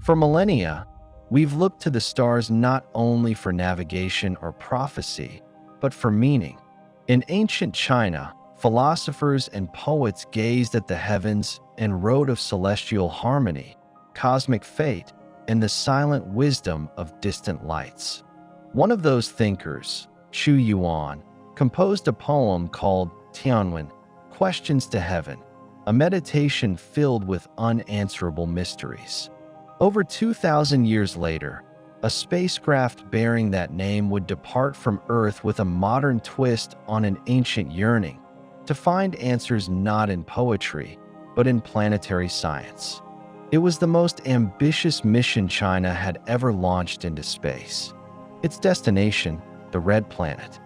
For millennia, we've looked to the stars not only for navigation or prophecy, but for meaning. In ancient China, philosophers and poets gazed at the heavens and wrote of celestial harmony, cosmic fate, and the silent wisdom of distant lights. One of those thinkers, Chu Yuan, composed a poem called Tianwen, Questions to Heaven, a meditation filled with unanswerable mysteries. Over 2,000 years later, a spacecraft bearing that name would depart from Earth with a modern twist on an ancient yearning, to find answers not in poetry, but in planetary science. It was the most ambitious mission China had ever launched into space. Its destination, the Red Planet.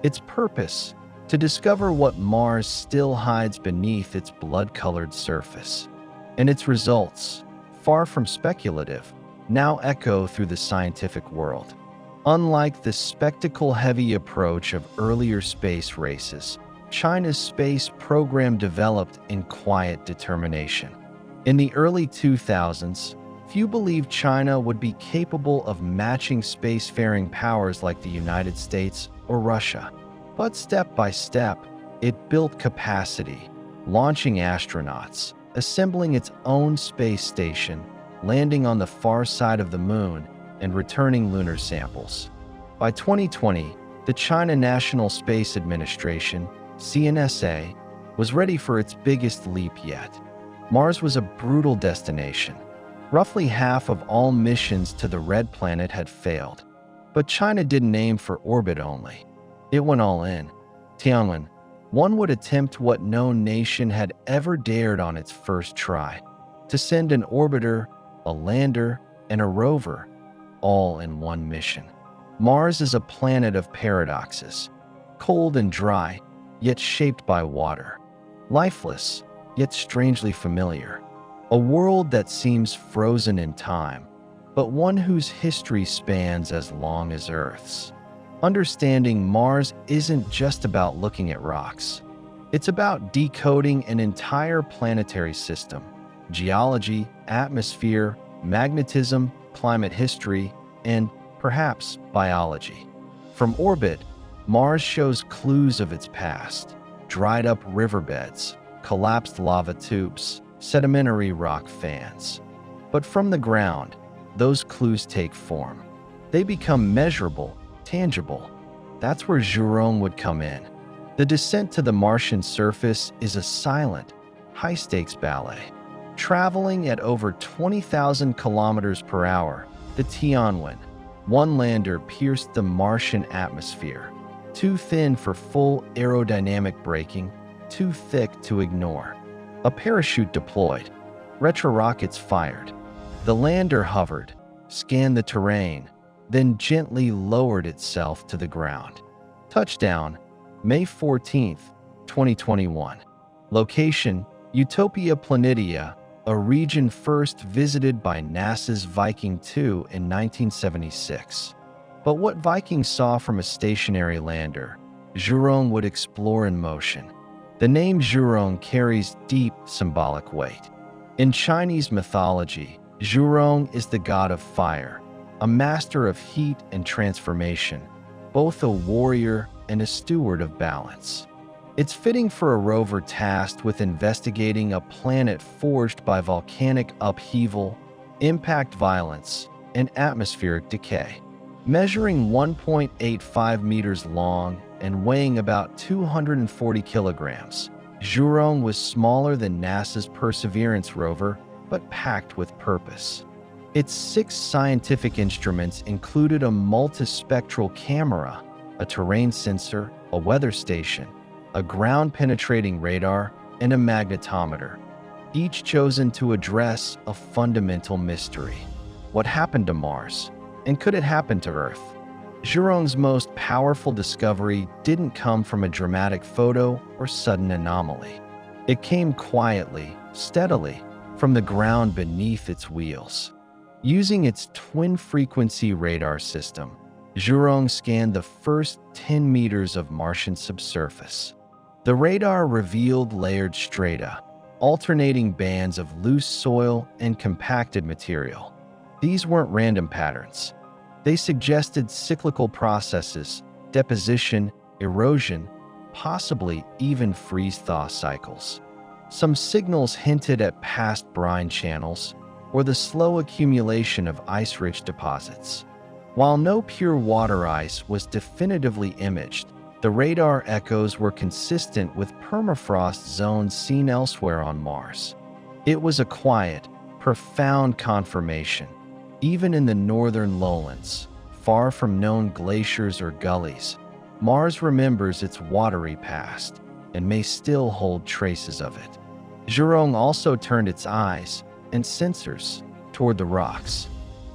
Its purpose, to discover what Mars still hides beneath its blood-colored surface. And its results, far from speculative, now echo through the scientific world. Unlike the spectacle-heavy approach of earlier space races, China's space program developed in quiet determination. In the early 2000s, few believed China would be capable of matching spacefaring powers like the United States or Russia. But step by step, it built capacity, launching astronauts, assembling its own space station, landing on the far side of the moon, and returning lunar samples. By 2020, the China National Space Administration, CNSA, was ready for its biggest leap yet. Mars was a brutal destination. Roughly half of all missions to the Red Planet had failed. But China didn't aim for orbit only. It went all in. Tianwen, one would attempt what no nation had ever dared on its first try, to send an orbiter, a lander, and a rover, all in one mission. Mars is a planet of paradoxes, cold and dry, yet shaped by water, lifeless, yet strangely familiar, a world that seems frozen in time, but one whose history spans as long as Earth's. Understanding Mars isn't just about looking at rocks. It's about decoding an entire planetary system, geology, atmosphere, magnetism, climate history, and, perhaps, biology. From orbit, Mars shows clues of its past: dried-up riverbeds, collapsed lava tubes, sedimentary rock fans. But from the ground, those clues take form. They become measurable, tangible. That's where Zhurong would come in. The descent to the Martian surface is a silent, high-stakes ballet. Traveling at over 20,000 kilometers per hour, the Tianwen, one lander pierced the Martian atmosphere, too thin for full aerodynamic braking, too thick to ignore. A parachute deployed, retro-rockets fired. The lander hovered, scanned the terrain, then gently lowered itself to the ground. Touchdown, May 14, 2021. Location, Utopia Planitia, a region first visited by NASA's Viking 2 in 1976. But what Viking saw from a stationary lander, Zhurong would explore in motion. The name Zhurong carries deep symbolic weight. In Chinese mythology, Zhurong is the god of fire, a master of heat and transformation, both a warrior and a steward of balance. It's fitting for a rover tasked with investigating a planet forged by volcanic upheaval, impact violence, and atmospheric decay. Measuring 1.85 meters long and weighing about 240 kilograms, Zhurong was smaller than NASA's Perseverance rover, but packed with purpose. Its 6 scientific instruments included a multispectral camera, a terrain sensor, a weather station, a ground-penetrating radar, and a magnetometer, each chosen to address a fundamental mystery. What happened to Mars? And could it happen to Earth? Zhurong's most powerful discovery didn't come from a dramatic photo or sudden anomaly. It came quietly, steadily, from the ground beneath its wheels. Using its twin-frequency radar system, Zhurong scanned the first 10 meters of Martian subsurface. The radar revealed layered strata, alternating bands of loose soil and compacted material. These weren't random patterns. They suggested cyclical processes, deposition, erosion, possibly even freeze-thaw cycles. Some signals hinted at past brine channels or the slow accumulation of ice-rich deposits. While no pure water ice was definitively imaged, the radar echoes were consistent with permafrost zones seen elsewhere on Mars. It was a quiet, profound confirmation. Even in the northern lowlands, far from known glaciers or gullies, Mars remembers its watery past and may still hold traces of it. Zhurong also turned its eyes and sensors toward the rocks.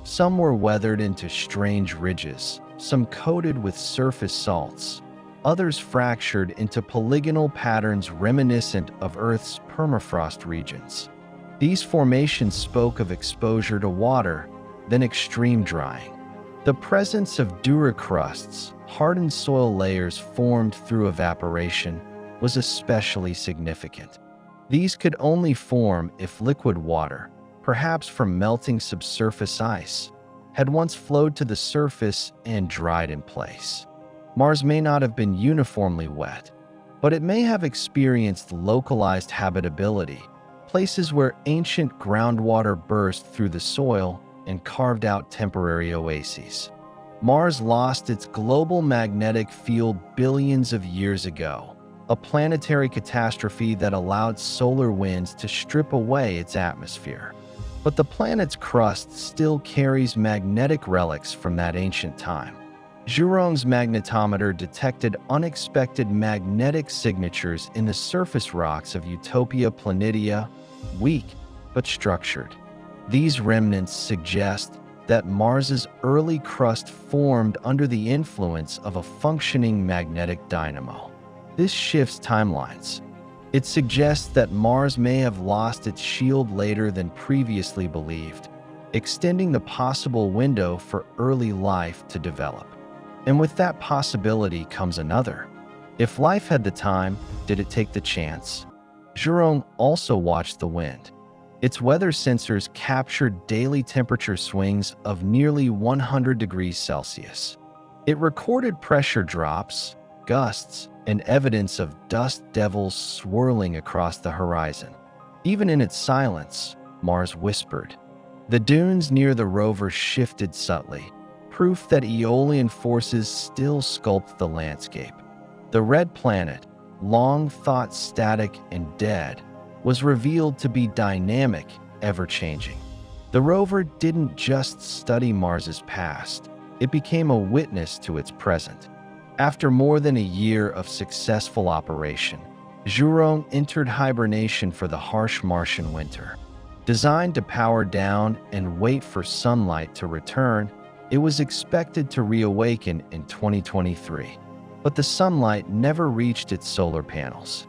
Some were weathered into strange ridges, some coated with surface salts, others fractured into polygonal patterns reminiscent of Earth's permafrost regions. These formations spoke of exposure to water, then extreme drying. The presence of duricrusts, hardened soil layers formed through evaporation, was especially significant. These could only form if liquid water, perhaps from melting subsurface ice, had once flowed to the surface and dried in place. Mars may not have been uniformly wet, but it may have experienced localized habitability, places where ancient groundwater burst through the soil and carved out temporary oases. Mars lost its global magnetic field billions of years ago, a planetary catastrophe that allowed solar winds to strip away its atmosphere. But the planet's crust still carries magnetic relics from that ancient time. Zhurong's magnetometer detected unexpected magnetic signatures in the surface rocks of Utopia Planitia, weak but structured. These remnants suggest that Mars's early crust formed under the influence of a functioning magnetic dynamo. This shifts timelines. It suggests that Mars may have lost its shield later than previously believed, extending the possible window for early life to develop. And with that possibility comes another. If life had the time, did it take the chance? Zhurong also watched the wind. Its weather sensors captured daily temperature swings of nearly 100 degrees Celsius. It recorded pressure drops, gusts, and evidence of dust devils swirling across the horizon. Even in its silence, Mars whispered. The dunes near the rover shifted subtly, proof that Aeolian forces still sculpt the landscape. The red planet, long thought static and dead, was revealed to be dynamic, ever-changing. The rover didn't just study Mars's past, it became a witness to its present. After more than a year of successful operation, Zhurong entered hibernation for the harsh Martian winter. Designed to power down and wait for sunlight to return, it was expected to reawaken in 2023. But the sunlight never reached its solar panels.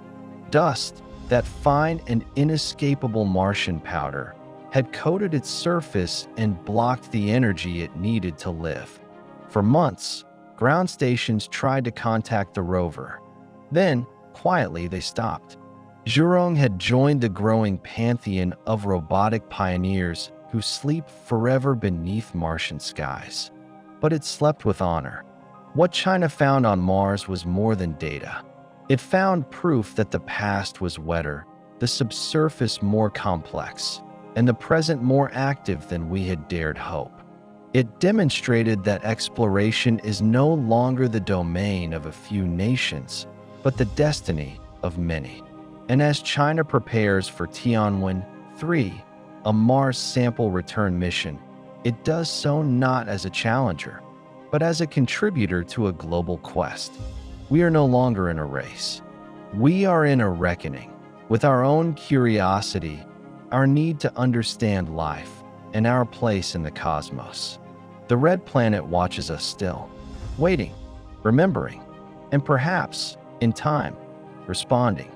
Dust, that fine and inescapable Martian powder, had coated its surface and blocked the energy it needed to live. For months, ground stations tried to contact the rover. Then, quietly, they stopped. Zhurong had joined the growing pantheon of robotic pioneers who sleep forever beneath Martian skies. But it slept with honor. What China found on Mars was more than data. It found proof that the past was wetter, the subsurface more complex, and the present more active than we had dared hope. It demonstrated that exploration is no longer the domain of a few nations, but the destiny of many. And as China prepares for Tianwen-3, a Mars sample return mission, it does so not as a challenger, but as a contributor to a global quest. We are no longer in a race. We are in a reckoning with our own curiosity, our need to understand life, and our place in the cosmos. The red planet watches us still, waiting, remembering, and perhaps, in time, responding.